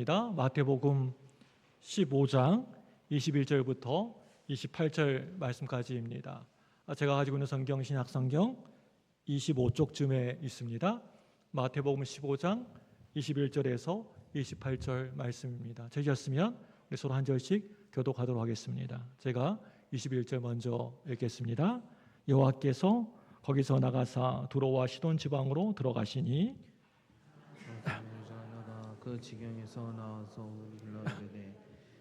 말씀입니다. 마태복음 15장 21절부터 28절 말씀까지입니다. 제가 가지고 있는 성경 신약성경 25쪽쯤에 있습니다. 마태복음 15장 21절에서 28절 말씀입니다. 되셨으면 우리 서로 한 절씩 교독하도록 하겠습니다. 제가 21절 먼저 읽겠습니다. 여호와께서 거기서 나가사 두로와 시돈 지방으로 들어가시니 그 지경에서 나와서 일러 이르되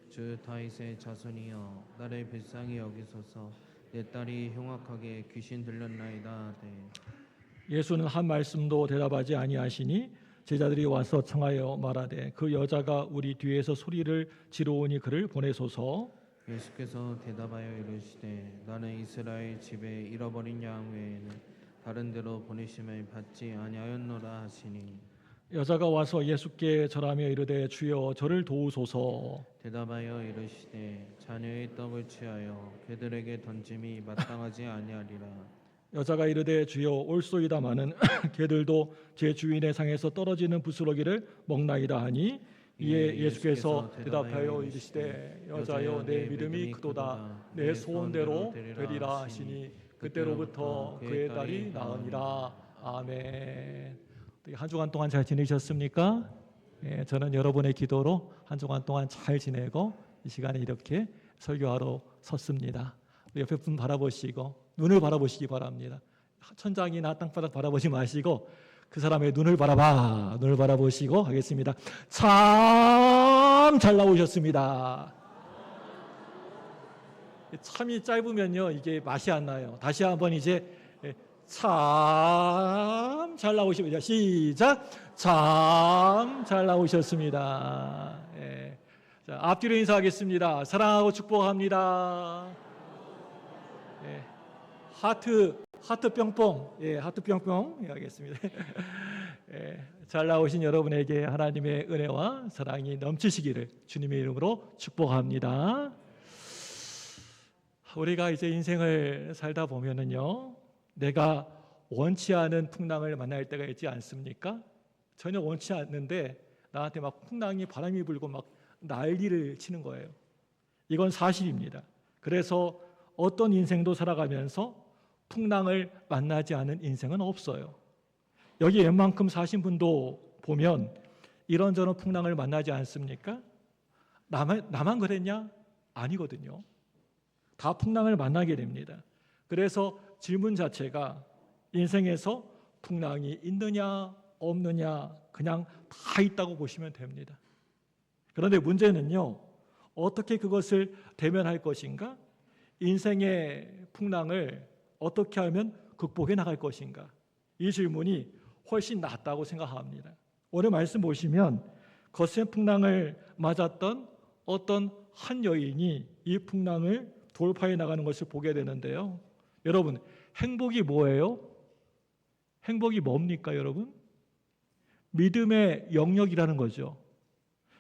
주 다윗의 자손이여 나를 불쌍히 여기소서 내 딸이 흉악하게 귀신 들렸나이다 하되 예수는 한 말씀도 대답하지 아니하시니 제자들이 와서 청하여 말하되 그 여자가 우리 뒤에서 소리를 지르오니 그를 보내소서. 예수께서 대답하여 이르시되 나는 이스라엘 집에 잃어버린 양 외에는 다른 데로 보내심을 받지 아니하였노라 하시니 여자가 와서 예수께 절하며 이르되 주여 저를 도우소서. 대답하여 이르시되 자녀의 떡을 취하여 그들에게 던짐이 마땅하지 아니하리라. 여자가 이르되 주여 올소이다마는 개들도 제 주인의 상에서 떨어지는 부스러기를 먹나이다 하니 이에 예수께서 대답하여 이르시되 여자여 내 믿음이 크도다 내 소원대로 되리라 하시니 그때로부터 그의 딸이 나으니라. 아멘. 한 주간 동안 잘 지내셨습니까? 저는 여러분의 기도로 한 주간 동안 잘 지내고 이 시간에 이렇게 설교하러 섰습니다. 옆에 분 바라보시고 눈을 바라보시기 바랍니다. 천장이나 땅바닥 바라보지 마시고 그 사람의 눈을 바라보시고 하겠습니다. 참 잘 나오셨습니다. 참이 짧으면요 이게 맛이 안 나요. 다시 한번 이제 참 잘 나오십니다. 시작. 참 잘 나오셨습니다. 자, 앞뒤로 인사하겠습니다. 사랑하고 축복합니다. 하트 뿅뿅. 하트 뿅뿅 하겠습니다. 잘 나오신 여러분에게 하나님의 은혜와 사랑이 넘치시기를 주님의 이름으로 축복합니다. 우리가 이제 인생을 살다 보면은요, 내가 원치 않은 풍랑을 만날 때가 있지 않습니까? 전혀 원치 않는데 나한테 막 풍랑이 바람이 불고 막 난리를 치는 거예요. 이건 사실입니다. 그래서 어떤 인생도 살아가면서 풍랑을 만나지 않은 인생은 없어요. 여기 웬만큼 사신 분도 보면 이런저런 풍랑을 만나지 않습니까? 나만 그랬냐? 아니거든요. 다 풍랑을 만나게 됩니다. 그래서 질문 자체가 인생에서 풍랑이 있느냐 없느냐 그냥 다 있다고 보시면 됩니다. 그런데 문제는요, 어떻게 그것을 대면할 것인가? 인생의 풍랑을 어떻게 하면 극복해 나갈 것인가? 이 질문이 훨씬 낫다고 생각합니다. 오늘 말씀 보시면 거센 풍랑을 맞았던 어떤 한 여인이 이 풍랑을 돌파해 나가는 것을 보게 되는데요. 여러분, 행복이 뭐예요? 행복이 뭡니까, 여러분? 믿음의 영역이라는 거죠.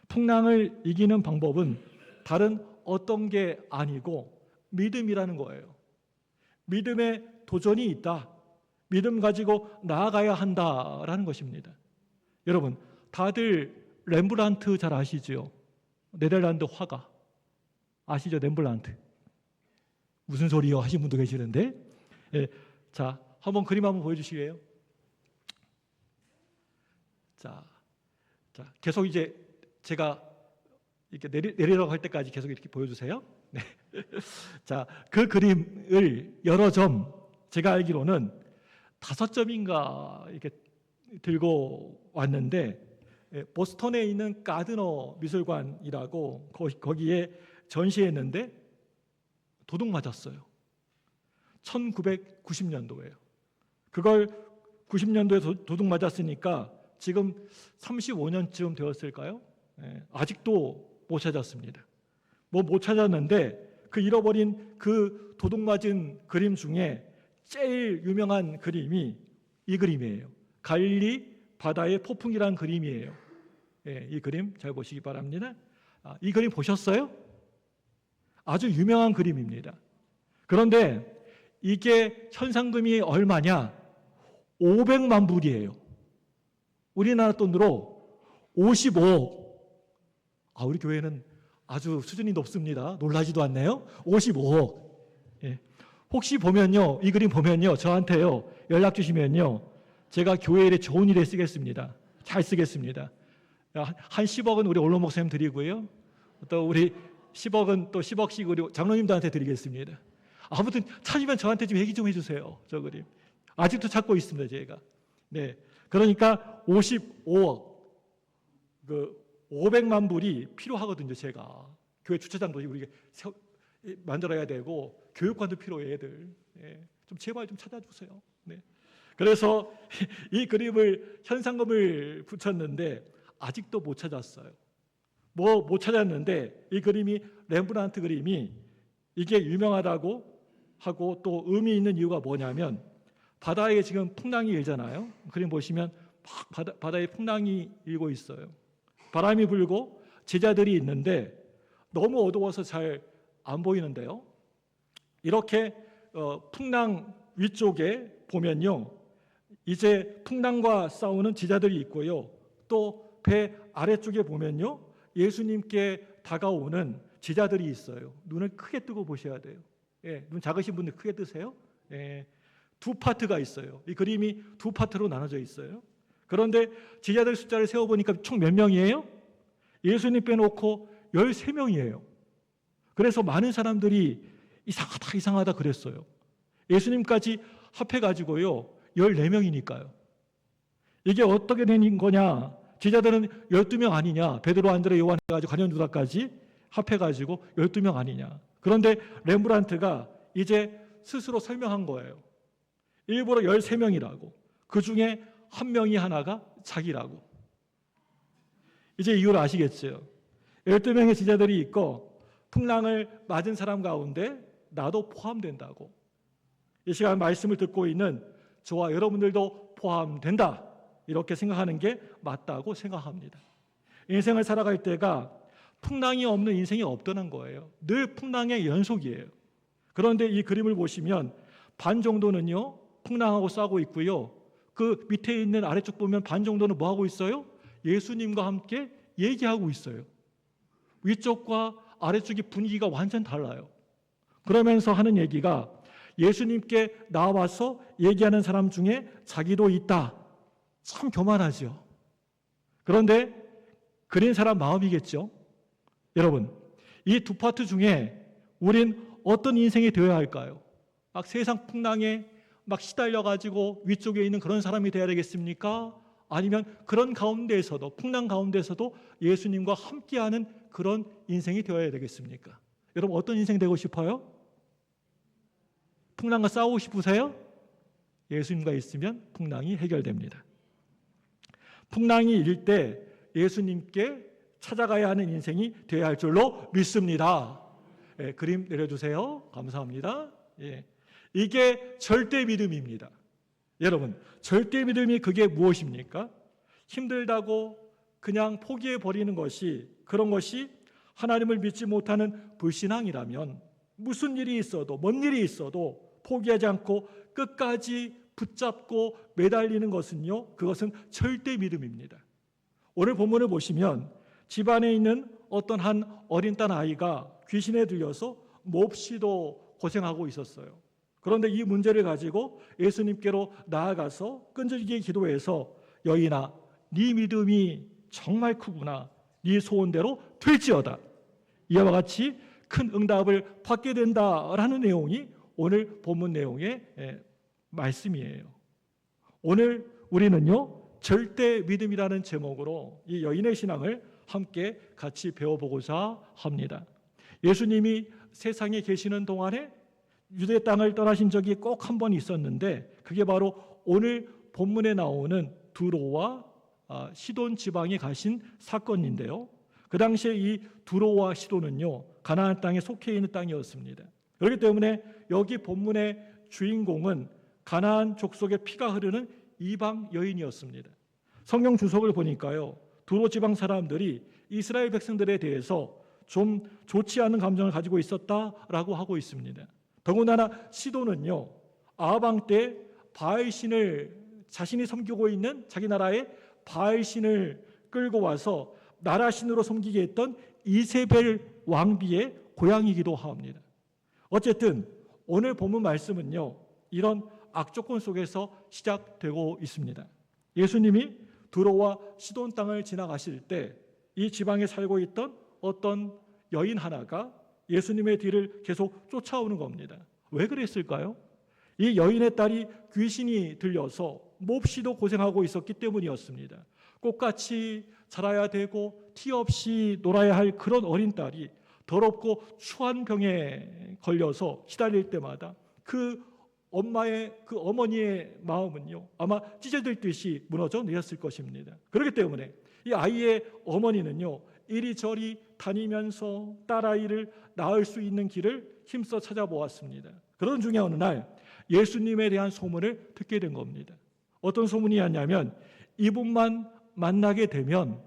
풍랑을 이기는 방법은 다른 어떤 게 아니고 믿음이라는 거예요. 믿음에 도전이 있다. 믿음 가지고 나아가야 한다라는 것입니다. 여러분, 다들 렘브란트 잘 아시죠? 네덜란드 화가. 아시죠? 렘브란트. 무슨 소리요? 하신 분도 계시는데. 자, 한번 그림 한번 보여주시게요? 자, 계속 이제 제가 이렇게 내리라고 할 때까지 계속 이렇게 보여주세요. 네. 자, 그 그림을 여러 점, 제가 알기로는 5점인가 이렇게 들고 왔는데, 보스턴에 있는 가드너 미술관이라고 거기에 전시했는데 도둑 맞았어요. 1990년도예요. 그걸 90년도에 도둑 맞았으니까 지금 35년쯤 되었을까요? 아직도 못 찾았습니다. 못 찾았는데 그 잃어버린 그 도둑 맞은 그림 중에 제일 유명한 그림이 이 그림이에요. 갈릴리 바다의 폭풍이라는 그림이에요. 이 그림 잘 보시기 바랍니다. 이 그림 보셨어요? 아주 유명한 그림입니다. 그런데 이게 현상금이 얼마냐? 500만 불이에요. 우리나라 돈으로 55억. 우리 교회는 아주 수준이 높습니다. 놀라지도 않네요. 55억. 예. 혹시 보면요, 이 그림 보면요, 저한테요 연락 주시면요, 제가 교회 일에 좋은 일에 쓰겠습니다. 잘 쓰겠습니다. 한 10억은 우리 원로 목사님 드리고요, 또 우리 10억은 또 10억씩 우리 장로님들한테 드리겠습니다. 아무튼 찾으면 저한테 좀 얘기 좀 해주세요. 저 그림 아직도 찾고 있습니다, 제가. 네, 그러니까 55억, 500만 불이 필요하거든요. 제가 교회 주차장도 우리 만들어야 되고 교육관도 필요해, 애들. 네, 좀 제발 좀 찾아주세요. 네. 그래서 이 그림을 현상금을 붙였는데 아직도 못 찾았어요. 못 찾았는데 이 그림이 렘브란트 그림이 이게 유명하다고 하고 또 의미 있는 이유가 뭐냐면, 바다에 지금 풍랑이 일잖아요. 그림 보시면 막 바다에 풍랑이 일고 있어요. 바람이 불고 제자들이 있는데 너무 어두워서 잘 안 보이는데요. 이렇게 풍랑 위쪽에 보면요, 이제 풍랑과 싸우는 제자들이 있고요. 또 배 아래쪽에 보면요, 예수님께 다가오는 제자들이 있어요. 눈을 크게 뜨고 보셔야 돼요. 예, 눈 작으신 분들 크게 뜨세요. 예, 두 파트가 있어요. 이 그림이 두 파트로 나눠져 있어요. 그런데 제자들 숫자를 세어보니까 총 몇 명이에요? 예수님 빼놓고 13명이에요. 그래서 많은 사람들이 이상하다 그랬어요. 예수님까지 합해가지고요 14명이니까요. 이게 어떻게 된 거냐? 제자들은 12명 아니냐? 베드로, 안드레, 요한 해가지고 가룟 유다까지 합해가지고 12명 아니냐? 그런데 렘브란트가 이제 스스로 설명한 거예요. 일부러 13명이라고. 그 중에 한 명이 하나가 자기라고. 이제 이유를 아시겠죠? 12명의 제자들이 있고 풍랑을 맞은 사람 가운데 나도 포함된다고. 이 시간 말씀을 듣고 있는 저와 여러분들도 포함된다, 이렇게 생각하는 게 맞다고 생각합니다. 인생을 살아갈 때가 풍랑이 없는 인생이 없다는 거예요. 늘 풍랑의 연속이에요. 그런데 이 그림을 보시면 반 정도는요 풍랑하고 싸우고 있고요, 그 밑에 있는 아래쪽 보면 반 정도는 뭐 하고 있어요? 예수님과 함께 얘기하고 있어요. 위쪽과 아래쪽이 분위기가 완전 달라요. 그러면서 하는 얘기가, 예수님께 나와서 얘기하는 사람 중에 자기도 있다. 참 교만하죠. 그런데 그린 사람 마음이겠죠. 여러분, 이 두 파트 중에 우린 어떤 인생이 되어야 할까요? 막 세상 풍랑에 막 시달려가지고 위쪽에 있는 그런 사람이 되어야 되겠습니까? 아니면 그런 가운데에서도, 풍랑 가운데서도 예수님과 함께하는 그런 인생이 되어야 되겠습니까? 여러분, 어떤 인생 되고 싶어요? 풍랑과 싸우고 싶으세요? 예수님과 있으면 풍랑이 해결됩니다. 풍랑이 일 때 예수님께 찾아가야 하는 인생이 되어야 할 줄로 믿습니다. 예, 그림 내려주세요. 감사합니다. 예, 이게 절대 믿음입니다. 여러분, 절대 믿음이 그게 무엇입니까? 힘들다고 그냥 포기해 버리는 것이, 그런 것이 하나님을 믿지 못하는 불신앙이라면 무슨 일이 있어도, 뭔 일이 있어도 포기하지 않고 끝까지 붙잡고 매달리는 것은요, 그것은 절대 믿음입니다. 오늘 본문을 보시면 집안에 있는 어떤 한 어린 딸 아이가 귀신에 들려서 몹시도 고생하고 있었어요. 그런데 이 문제를 가지고 예수님께로 나아가서 끈질기게 기도해서, 여인아, 네 믿음이 정말 크구나. 네 소원대로 될지어다. 이와 같이 큰 응답을 받게 된다라는 내용이 오늘 본문 내용의 말씀이에요. 오늘 우리는요, 절대 믿음이라는 제목으로 이 여인의 신앙을 함께 같이 배워보고자 합니다. 예수님이 세상에 계시는 동안에 유대 땅을 떠나신 적이 꼭 한 번 있었는데, 그게 바로 오늘 본문에 나오는 두로와 시돈 지방에 가신 사건인데요. 그 당시에 이 두로와 시돈은요, 가나안 땅에 속해 있는 땅이었습니다. 그렇기 때문에 여기 본문의 주인공은 가나안 족속의 피가 흐르는 이방 여인이었습니다. 성경 주석을 보니까요, 두로 지방 사람들이 이스라엘 백성들에 대해서 좀 좋지 않은 감정을 가지고 있었다라고 하고 있습니다. 더군다나 시돈은요, 아방 때 바알신을, 자신이 섬기고 있는 자기 나라의 바알신을 끌고 와서 나라신으로 섬기게 했던 이세벨 왕비의 고향이기도 합니다. 어쨌든 오늘 본문 말씀은요, 이런 악조건 속에서 시작되고 있습니다. 예수님이 두로와 시돈 땅을 지나가실 때 이 지방에 살고 있던 어떤 여인 하나가 예수님의 뒤를 계속 쫓아오는 겁니다. 왜 그랬을까요? 이 여인의 딸이 귀신이 들려서 몹시도 고생하고 있었기 때문이었습니다. 꽃같이 자라야 되고 티 없이 놀아야 할 그런 어린 딸이 더럽고 추한 병에 걸려서 시달릴 때마다 그 어머니의 마음은요, 아마 찢어질 듯이 무너져 내렸을 것입니다. 그렇기 때문에 이 아이의 어머니는요, 이리저리 다니면서 딸아이를 낳을 수 있는 길을 힘써 찾아보았습니다. 그런 중에 어느 날 예수님에 대한 소문을 듣게 된 겁니다. 어떤 소문이었냐면, 이분만 만나게 되면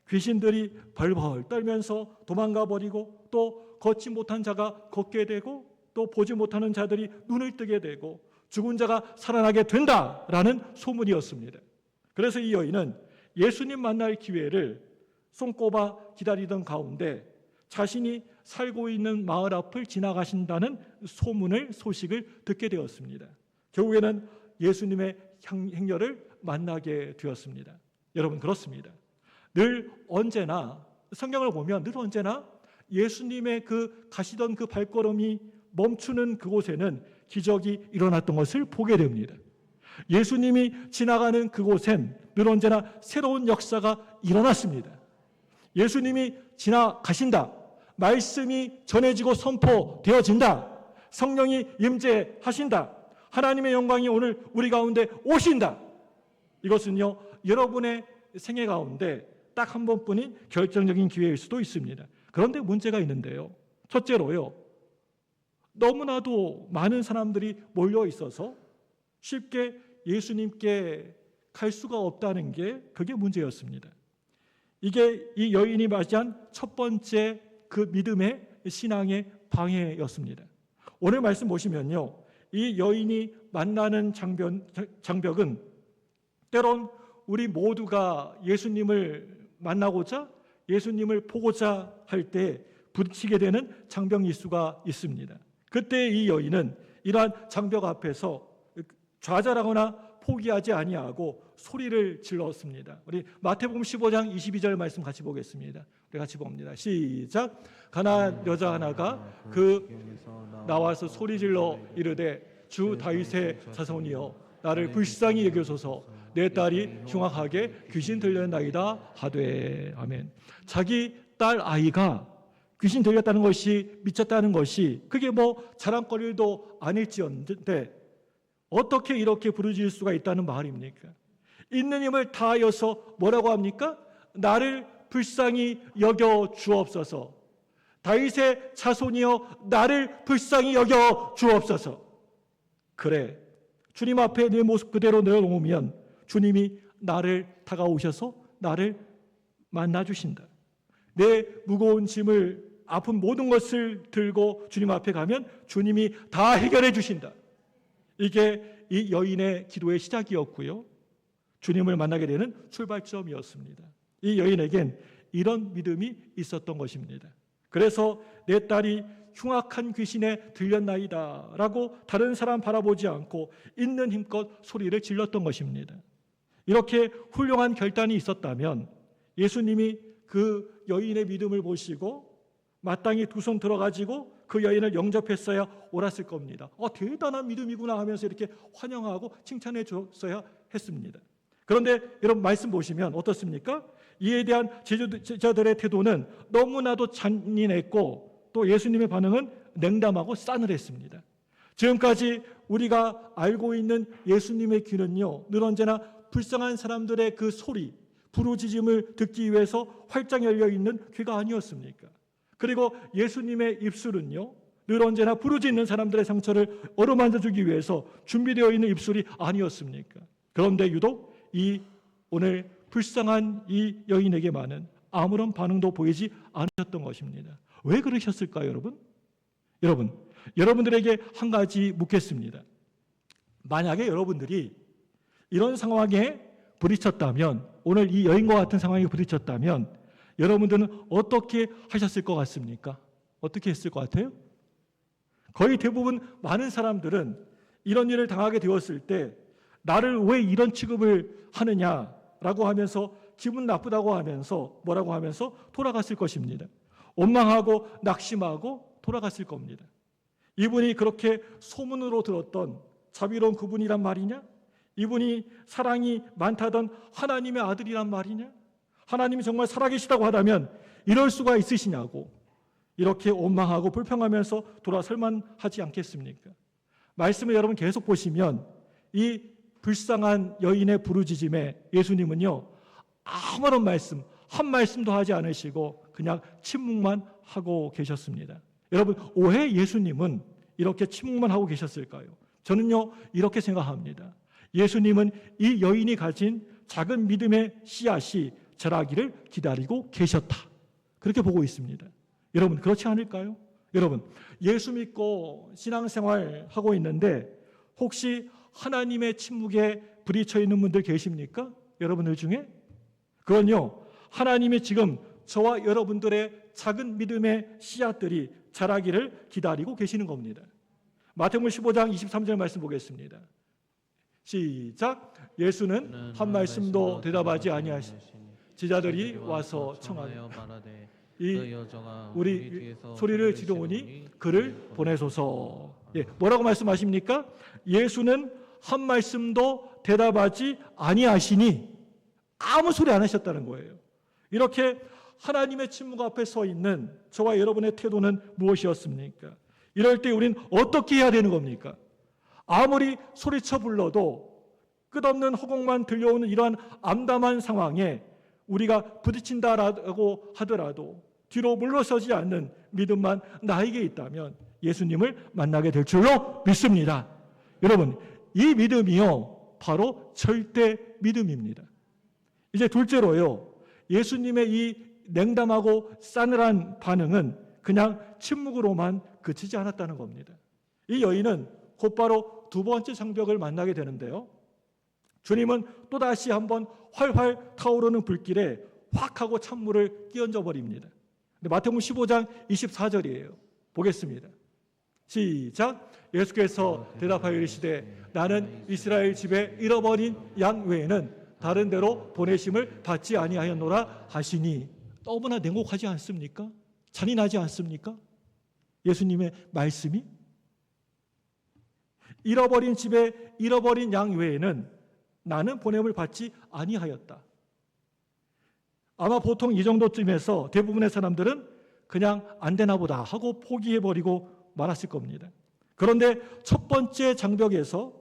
귀신들이 벌벌 떨면서 도망가 버리고, 또 걷지 못한 자가 걷게 되고, 또 보지 못하는 자들이 눈을 뜨게 되고, 죽은 자가 살아나게 된다라는 소문이었습니다. 그래서 이 여인은 예수님 만날 기회를 손꼽아 기다리던 가운데 자신이 살고 있는 마을 앞을 지나가신다는 소식을 듣게 되었습니다. 결국에는 예수님의 행렬을 만나게 되었습니다. 여러분, 그렇습니다. 늘 언제나 성경을 보면 늘 언제나 예수님의 그 가시던 그 발걸음이 멈추는 그곳에는 기적이 일어났던 것을 보게 됩니다. 예수님이 지나가는 그곳엔 늘 언제나 새로운 역사가 일어났습니다. 예수님이 지나가신다. 말씀이 전해지고 선포되어진다. 성령이 임재하신다. 하나님의 영광이 오늘 우리 가운데 오신다. 이것은요, 여러분의 생애 가운데 딱 한 번뿐인 결정적인 기회일 수도 있습니다. 그런데 문제가 있는데요. 첫째로요, 너무나도 많은 사람들이 몰려 있어서 쉽게 예수님께 갈 수가 없다는 게 그게 문제였습니다. 이게 이 여인이 맞이한 첫 번째 그 믿음의 신앙의 방해였습니다. 오늘 말씀 보시면요, 이 여인이 만나는 장벽은 때론 우리 모두가 예수님을 만나고자, 예수님을 보고자 할 때 부딪히게 되는 장벽일 수가 있습니다. 그때 이 여인은 이러한 장벽 앞에서 좌절하거나 포기하지 아니하고 소리를 질렀습니다. 우리 마태복음 15장 22절 말씀 같이 보겠습니다. 우리 같이 봅니다. 시작. 가나안 여자 하나가 나와서 소리질러 이르되, 주 다윗의 자손이여, 나를 불쌍히 여겨소서. 내 딸이 흉악하게 귀신 들렸나이다 하되. 아멘. 자기 딸 아이가 귀신 들렸다는 것이, 미쳤다는 것이 그게 뭐 자랑거리도 아닐지언데 어떻게 이렇게 부르짖을 수가 있다는 말입니까? 있는 힘을 다하여서 뭐라고 합니까? 나를 불쌍히 여겨 주옵소서. 다윗의 자손이여, 나를 불쌍히 여겨 주옵소서. 그래, 주님 앞에 내 모습 그대로 내어놓으면 주님이 나를 다가오셔서 나를 만나주신다. 내 무거운 짐을, 아픈 모든 것을 들고 주님 앞에 가면 주님이 다 해결해 주신다. 이게 이 여인의 기도의 시작이었고요, 주님을 만나게 되는 출발점이었습니다. 이 여인에겐 이런 믿음이 있었던 것입니다. 그래서 내 딸이 흉악한 귀신에 들렸나이다 라고 다른 사람 바라보지 않고 있는 힘껏 소리를 질렀던 것입니다. 이렇게 훌륭한 결단이 있었다면 예수님이 그 여인의 믿음을 보시고 마땅히 두 손 들어가지고 그 여인을 영접했어야 옳았을 겁니다. 대단한 믿음이구나 하면서 이렇게 환영하고 칭찬해 줬어야 했습니다. 그런데 여러분 말씀 보시면 어떻습니까? 이에 대한 제자들의 태도는 너무나도 잔인했고, 또 예수님의 반응은 냉담하고 싸늘했습니다. 지금까지 우리가 알고 있는 예수님의 귀는요, 늘 언제나 불쌍한 사람들의 그 소리, 부르짖음을 듣기 위해서 활짝 열려 있는 귀가 아니었습니까? 그리고 예수님의 입술은요, 늘 언제나 부르짖는 사람들의 상처를 어루만져주기 위해서 준비되어 있는 입술이 아니었습니까? 그런데 유독 이 오늘 불쌍한 이 여인에게만은 아무런 반응도 보이지 않으셨던 것입니다. 왜 그러셨을까요, 여러분? 여러분들에게 한 가지 묻겠습니다. 만약에 여러분들이 이런 상황에 부딪혔다면, 오늘 이 여인과 같은 상황에 부딪혔다면 여러분들은 어떻게 하셨을 것 같습니까? 어떻게 했을 것 같아요? 거의 대부분 많은 사람들은 이런 일을 당하게 되었을 때 나를 왜 이런 취급을 하느냐라고 하면서 기분 나쁘다고 하면서 뭐라고 하면서 돌아갔을 것입니다. 원망하고 낙심하고 돌아갔을 겁니다. 이분이 그렇게 소문으로 들었던 자비로운 그분이란 말이냐? 이분이 사랑이 많다던 하나님의 아들이란 말이냐? 하나님이 정말 살아계시다고 하다면 이럴 수가 있으시냐고 이렇게 원망하고 불평하면서 돌아설만 하지 않겠습니까? 말씀을 여러분 계속 보시면 이 불쌍한 여인의 부르짖음에 예수님은요 아무런 말씀, 한 말씀도 하지 않으시고 그냥 침묵만 하고 계셨습니다. 여러분 왜 예수님은 이렇게 침묵만 하고 계셨을까요? 저는요 이렇게 생각합니다. 예수님은 이 여인이 가진 작은 믿음의 씨앗이 자라기를 기다리고 계셨다. 그렇게 보고 있습니다. 여러분 그렇지 않을까요? 여러분 예수 믿고 신앙생활 하고 있는데 혹시 하나님의 침묵에 부딪혀 있는 분들 계십니까? 여러분들 중에? 그건요 하나님이 지금 저와 여러분들의 작은 믿음의 씨앗들이 자라기를 기다리고 계시는 겁니다. 마태복음 15장 23절 말씀 보겠습니다. 시작. 예수는 한 말씀도 대답하지 아니하시니 제자들이 와서 청하며 이 우리 소리를 지르오니 그를 보내소서. 예, 뭐라고 말씀하십니까? 예수는 한 말씀도 대답하지 아니하시니 아무 소리 안 하셨다는 거예요. 이렇게 하나님의 침묵 앞에 서 있는 저와 여러분의 태도는 무엇이었습니까? 이럴 때 우린 어떻게 해야 되는 겁니까? 아무리 소리쳐 불러도 끝없는 허공만 들려오는 이러한 암담한 상황에 우리가 부딪힌다라고 하더라도 뒤로 물러서지 않는 믿음만 나에게 있다면 예수님을 만나게 될 줄로 믿습니다. 여러분, 이 믿음이요 바로 절대 믿음입니다. 이제 둘째로요, 예수님의 이 냉담하고 싸늘한 반응은 그냥 침묵으로만 그치지 않았다는 겁니다. 이 여인은 곧바로 두 번째 장벽을 만나게 되는데요, 주님은 또다시 한번 활활 타오르는 불길에 확 하고 찬물을 끼얹어 버립니다. 마태복음 15장 24절이에요. 보겠습니다. 시작. 예수께서 대답하여 이르시되 나는 이스라엘 집에 잃어버린 양 외에는 다른 데로 보내심을 받지 아니하였노라 하시니. 너무나 냉혹하지 않습니까? 잔인하지 않습니까? 예수님의 말씀이 잃어버린 집에 잃어버린 양 외에는 나는 보냄을 받지 아니하였다. 아마 보통 이 정도쯤에서 대부분의 사람들은 그냥 안 되나 보다 하고 포기해버리고 말았을 겁니다. 그런데 첫 번째 장벽에서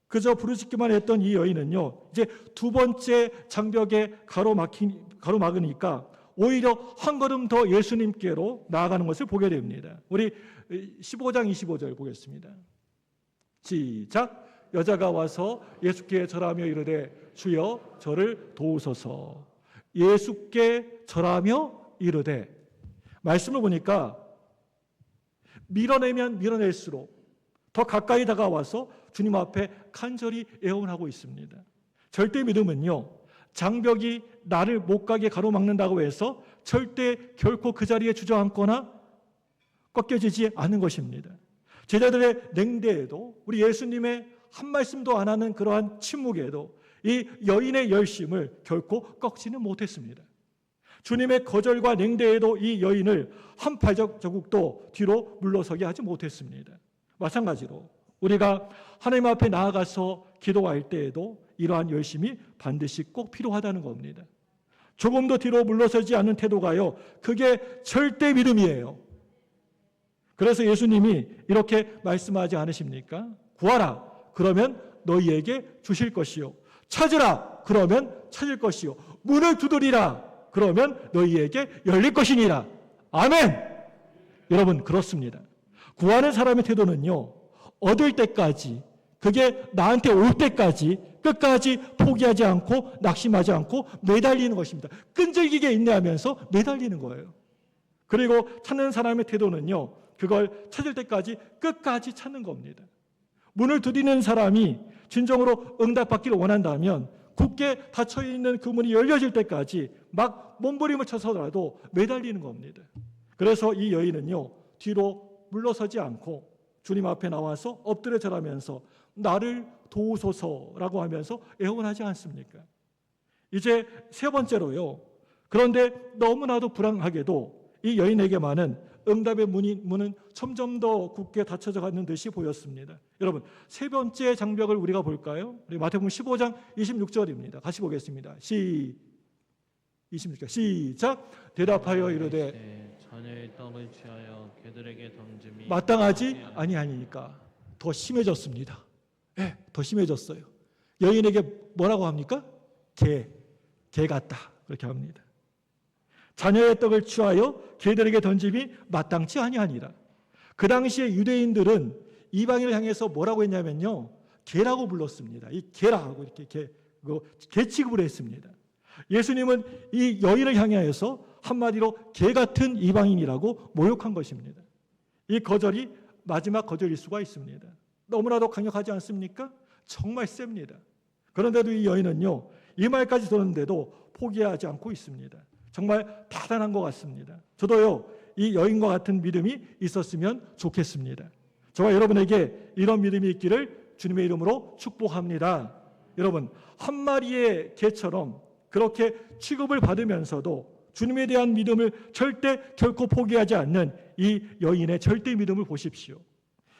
그저 부르짖기만 했던 이 여인은요, 이제 두 번째 장벽에 가로막으니까 오히려 한 걸음 더 예수님께로 나아가는 것을 보게 됩니다. 우리 15장 25절 보겠습니다. 시작. 여자가 와서 예수께 절하며 이르되 주여 저를 도우소서. 예수께 절하며 이르되, 말씀을 보니까 밀어내면 밀어낼수록 더 가까이 다가와서 주님 앞에 간절히 애원하고 있습니다. 절대 믿음은요, 장벽이 나를 못 가게 가로막는다고 해서 절대 결코 그 자리에 주저앉거나 꺾여지지 않는 것입니다. 제자들의 냉대에도, 우리 예수님의 한 말씀도 안 하는 그러한 침묵에도 이 여인의 열심을 결코 꺾지는 못했습니다. 주님의 거절과 냉대에도 이 여인을 한 발자국도 뒤로 물러서게 하지 못했습니다. 마찬가지로 우리가 하나님 앞에 나아가서 기도할 때에도 이러한 열심이 반드시 꼭 필요하다는 겁니다. 조금도 뒤로 물러서지 않는 태도가요, 그게 절대 믿음이에요. 그래서 예수님이 이렇게 말씀하지 않으십니까? 구하라, 그러면 너희에게 주실 것이요. 찾으라, 그러면 찾을 것이요. 문을 두드리라, 그러면 너희에게 열릴 것이니라. 아멘! 여러분, 그렇습니다. 구하는 사람의 태도는요, 얻을 때까지, 그게 나한테 올 때까지 끝까지 포기하지 않고 낙심하지 않고 매달리는 것입니다. 끈질기게 인내하면서 매달리는 거예요. 그리고 찾는 사람의 태도는요, 그걸 찾을 때까지 끝까지 찾는 겁니다. 문을 두드리는 사람이 진정으로 응답받기를 원한다면 굳게 닫혀있는 그 문이 열려질 때까지 막 몸부림을 쳐서라도 매달리는 겁니다. 그래서 이 여인은요, 뒤로 물러서지 않고 주님 앞에 나와서 엎드려 절하면서 나를 도우소서라고 하면서 애원하지 않습니까? 이제 세 번째로요. 그런데 너무나도 불안하게도 이 여인에게만은 응답의 문은 점점 더 굳게 닫혀져 가는 듯이 보였습니다. 여러분, 세 번째 장벽을 우리가 볼까요? 우리 마태복음 15장 26절입니다. 같이 보겠습니다. 26절 시작. 대답하여 이르되 자녀의 떡을 취하여 개들에게 던짐이 마땅하지 아니하니까. 더 심해졌습니다. 네, 더 심해졌어요. 여인에게 뭐라고 합니까? 개 같다 그렇게 합니다. 자녀의 떡을 취하여 개들에게 던짐이 마땅치 아니하니라. 그 당시에 유대인들은 이방인을 향해서 뭐라고 했냐면요, 개라고 불렀습니다. 이 개라고 이렇게 개 취급을 했습니다. 예수님은 이 여인을 향하여서 한마디로 개 같은 이방인이라고 모욕한 것입니다. 이 거절이 마지막 거절일 수가 있습니다. 너무나도 강력하지 않습니까? 정말 셉니다. 그런데도 이 여인은요, 이 말까지 들었는데도 포기하지 않고 있습니다. 정말 대단한 것 같습니다. 저도요, 이 여인과 같은 믿음이 있었으면 좋겠습니다. 저와 여러분에게 이런 믿음이 있기를 주님의 이름으로 축복합니다. 여러분, 한 마리의 개처럼 그렇게 취급을 받으면서도 주님에 대한 믿음을 절대 결코 포기하지 않는 이 여인의 절대 믿음을 보십시오.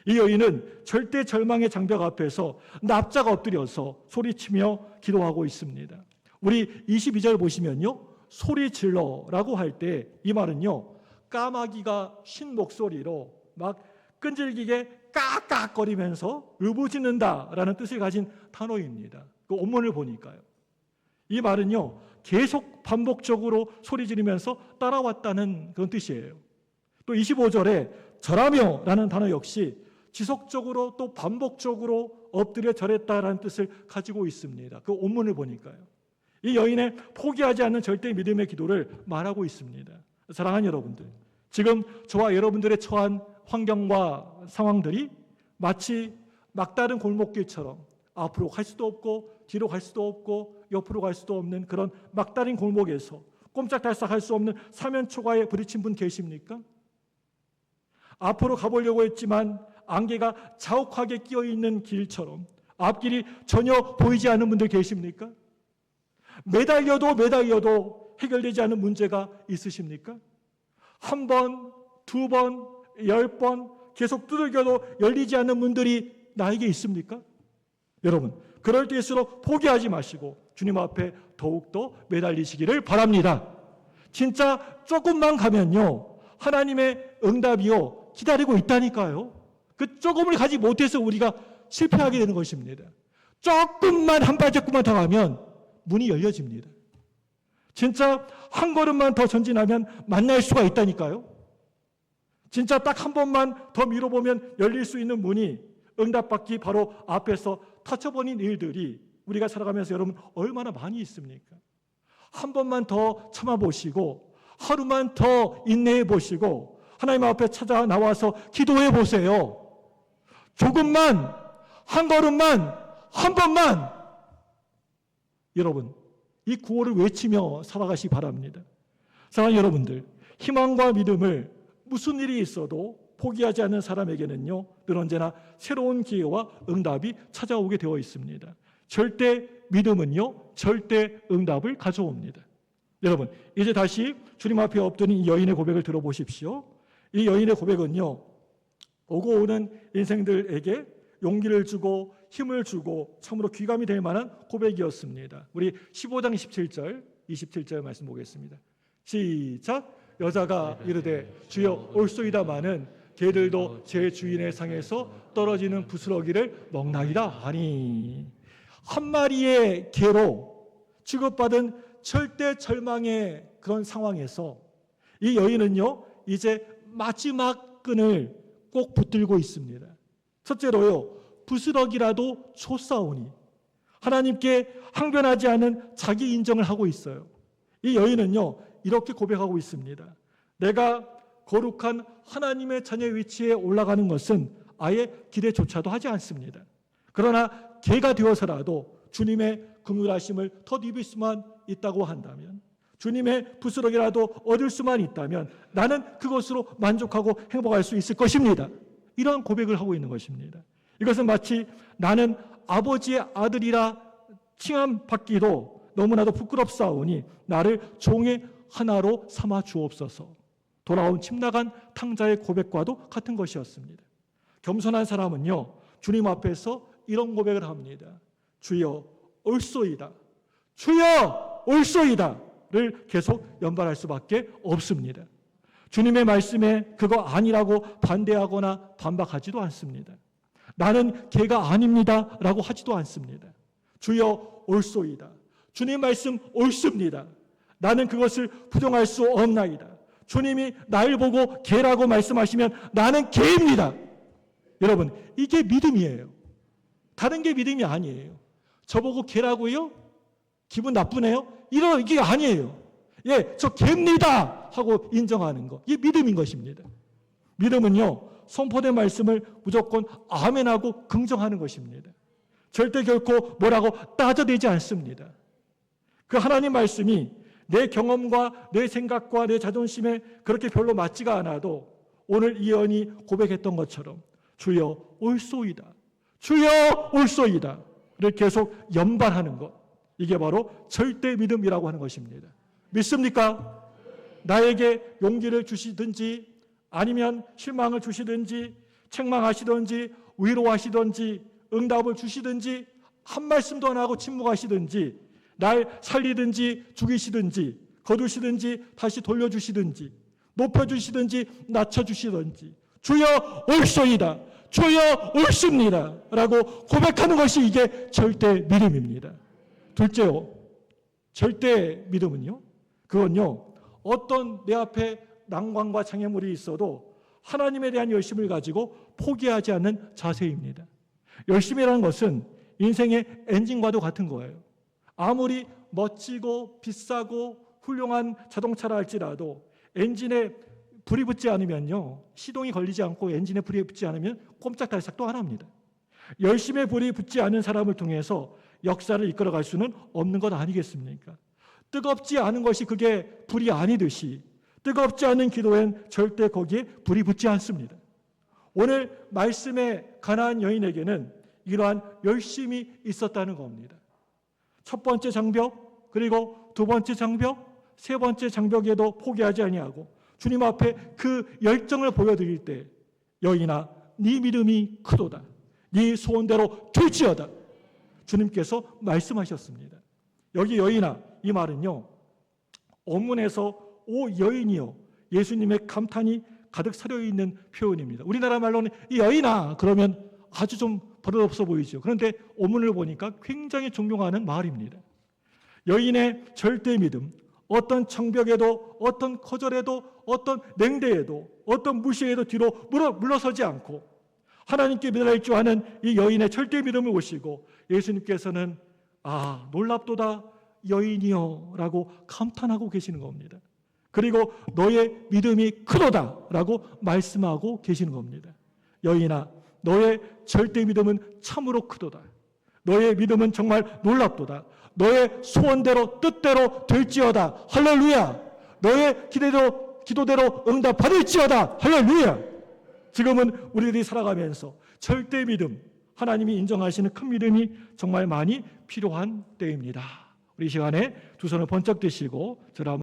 이 여인은 절대 절망의 장벽 앞에서 납작 엎드려서 소리치며 기도하고 있습니다. 우리 22절 보시면요, 소리 질러라고 할 때 이 말은요, 까마귀가 쉰 목소리로 막 끈질기게 깍깍거리면서 울부짖는다라는 뜻을 가진 단어입니다. 그 원문을 보니까요. 이 말은요, 계속 반복적으로 소리 지르면서 따라왔다는 그런 뜻이에요. 또 25절에 절하며라는 단어 역시 지속적으로 또 반복적으로 엎드려 절했다라는 뜻을 가지고 있습니다. 그 원문을 보니까요. 이 여인의 포기하지 않는 절대 믿음의 기도를 말하고 있습니다. 사랑하는 여러분들, 지금 저와 여러분들의 처한 환경과 상황들이 마치 막다른 골목길처럼 앞으로 갈 수도 없고 뒤로 갈 수도 없고 옆으로 갈 수도 없는 그런 막다른 골목에서 꼼짝달싹할 수 없는 사면초가에 부딪힌 분 계십니까? 앞으로 가보려고 했지만 안개가 자욱하게 끼어있는 길처럼 앞길이 전혀 보이지 않는 분들 계십니까? 매달려도 해결되지 않는 문제가 있으십니까? 한 번, 두 번, 10번 계속 두들겨도 열리지 않는 문들이 나에게 있습니까? 여러분, 그럴 때일수록 포기하지 마시고 주님 앞에 더욱더 매달리시기를 바랍니다. 진짜 조금만 가면요, 하나님의 응답이요 기다리고 있다니까요. 그 조금을 가지 못해서 우리가 실패하게 되는 것입니다. 조금만 한 발짝만 더 가면 문이 열려집니다. 진짜 한 걸음만 더 전진하면 만날 수가 있다니까요. 진짜 딱 한 번만 더 밀어보면 열릴 수 있는 문이 응답받기 바로 앞에서 터쳐버린 일들이 우리가 살아가면서 여러분 얼마나 많이 있습니까? 한 번만 더 참아보시고 하루만 더 인내해 보시고 하나님 앞에 찾아 나와서 기도해 보세요. 조금만, 한 걸음만, 한 번만, 여러분 이 구호를 외치며 살아가시기 바랍니다. 사랑하는 여러분들, 희망과 믿음을 무슨 일이 있어도 포기하지 않는 사람에게는요, 늘 언제나 새로운 기회와 응답이 찾아오게 되어 있습니다. 절대 믿음은요, 절대 응답을 가져옵니다. 여러분, 이제 다시 주님 앞에 엎드린 이 여인의 고백을 들어보십시오. 이 여인의 고백은요, 오고 오는 인생들에게 용기를 주고 힘을 주고 참으로 귀감이 될 만한 고백이었습니다. 우리 15장 27절 말씀 보겠습니다. 시작. 여자가 이르되 주여 올소이다마는 개들도 제 주인의 상에서 떨어지는 부스러기를 먹나이다 하니. 한 마리의 개로 취급받은 절대 절망의 그런 상황에서 이 여인은요, 이제 마지막 끈을 꼭 붙들고 있습니다. 첫째로요, 부스러기라도 쫓사오니. 하나님께 항변하지 않은 자기 인정을 하고 있어요. 이 여인은요, 이렇게 고백하고 있습니다. 내가 거룩한 하나님의 자녀의 위치에 올라가는 것은 아예 기대조차도 하지 않습니다. 그러나 개가 되어서라도 주님의 긍휼하심을 덧입을 수만 있다고 한다면, 주님의 부스러기라도 얻을 수만 있다면 나는 그것으로 만족하고 행복할 수 있을 것입니다. 이러한 고백을 하고 있는 것입니다. 이것은 마치 나는 아버지의 아들이라 칭함받기도 너무나도 부끄럽사오니 나를 종의 하나로 삼아 주옵소서. 돌아온 집 나간 탕자의 고백과도 같은 것이었습니다. 겸손한 사람은요, 주님 앞에서 이런 고백을 합니다. 주여 올소이다. 주여 올소이다. 를 계속 연발할 수밖에 없습니다. 주님의 말씀에 그거 아니라고 반대하거나 반박하지도 않습니다. 나는 걔가 아닙니다 라고 하지도 않습니다. 주여 올소이다. 주님 말씀 옳습니다. 나는 그것을 부정할 수 없나이다. 주님이 나를 보고 걔라고 말씀하시면 나는 걔입니다. 여러분, 이게 믿음이에요. 다른 게 믿음이 아니에요. 저보고 걔라고요? 기분 나쁘네요? 이게 아니에요. 예, 저 걔입니다 하고 인정하는 거. 이게 믿음인 것입니다. 믿음은요, 선포된 말씀을 무조건 아멘하고 긍정하는 것입니다. 절대 결코 뭐라고 따져대지 않습니다. 그 하나님 말씀이 내 경험과 내 생각과 내 자존심에 그렇게 별로 맞지가 않아도 오늘 이언이 고백했던 것처럼 주여 올소이다. 주여 올소이다. 를 계속 연발하는 것. 이게 바로 절대 믿음이라고 하는 것입니다. 믿습니까? 나에게 용기를 주시든지 아니면 실망을 주시든지 책망하시든지 위로하시든지 응답을 주시든지 한 말씀도 안 하고 침묵하시든지 날 살리든지 죽이시든지 거두시든지 다시 돌려주시든지 높여주시든지 낮춰주시든지 주여 올소이다. 주여 옳습니다 라고 고백하는 것이 이게 절대 믿음입니다. 둘째요, 절대 믿음은요, 그건요, 어떤 내 앞에 난관과 장애물이 있어도 하나님에 대한 열심을 가지고 포기하지 않는 자세입니다. 열심이라는 것은 인생의 엔진과도 같은 거예요. 아무리 멋지고 비싸고 훌륭한 자동차라 할지라도 엔진에 불이 붙지 않으면요, 시동이 걸리지 않고 엔진에 불이 붙지 않으면 꼼짝달싹도 안 합니다. 열심에 불이 붙지 않은 사람을 통해서 역사를 이끌어갈 수는 없는 것 아니겠습니까? 뜨겁지 않은 것이 그게 불이 아니듯이 뜨겁지 않은 기도엔 절대 거기에 불이 붙지 않습니다. 오늘 말씀의 가나안 여인에게는 이러한 열심이 있었다는 겁니다. 첫 번째 장벽, 그리고 두 번째 장벽, 세 번째 장벽에도 포기하지 아니하고 주님 앞에 그 열정을 보여드릴 때 여인아 네 믿음이 크도다. 네 소원대로 될지어다. 주님께서 말씀하셨습니다. 여기 여인아, 이 말은요, 원문에서 오 여인이요, 예수님의 감탄이 가득 사려 있는 표현입니다. 우리나라 말로는 이 여인아 그러면 아주 좀 버릇없어 보이죠. 그런데 원문을 보니까 굉장히 존경하는 말입니다. 여인의 절대 믿음, 어떤 청벽에도 어떤 거절에도 어떤 냉대에도 어떤 무시에도 뒤로 물러서지 않고 하나님께 매달릴 줄 아는 이 여인의 절대 믿음을 보시고 예수님께서는 아 놀랍도다 여인이여 라고 감탄하고 계시는 겁니다. 그리고 너의 믿음이 크도다 라고 말씀하고 계시는 겁니다. 여인아 너의 절대 믿음은 참으로 크도다. 너의 믿음은 정말 놀랍도다. 너의 소원대로 뜻대로 될지어다. 할렐루야. 너의 기도대로 응답 받을지어다. 할렐루야. 지금은 우리들이 살아가면서 절대 믿음, 하나님이 인정하시는 큰 믿음이 정말 많이 필요한 때입니다. 우리 이 시간에 두 손을 번쩍 드시고 저를 한번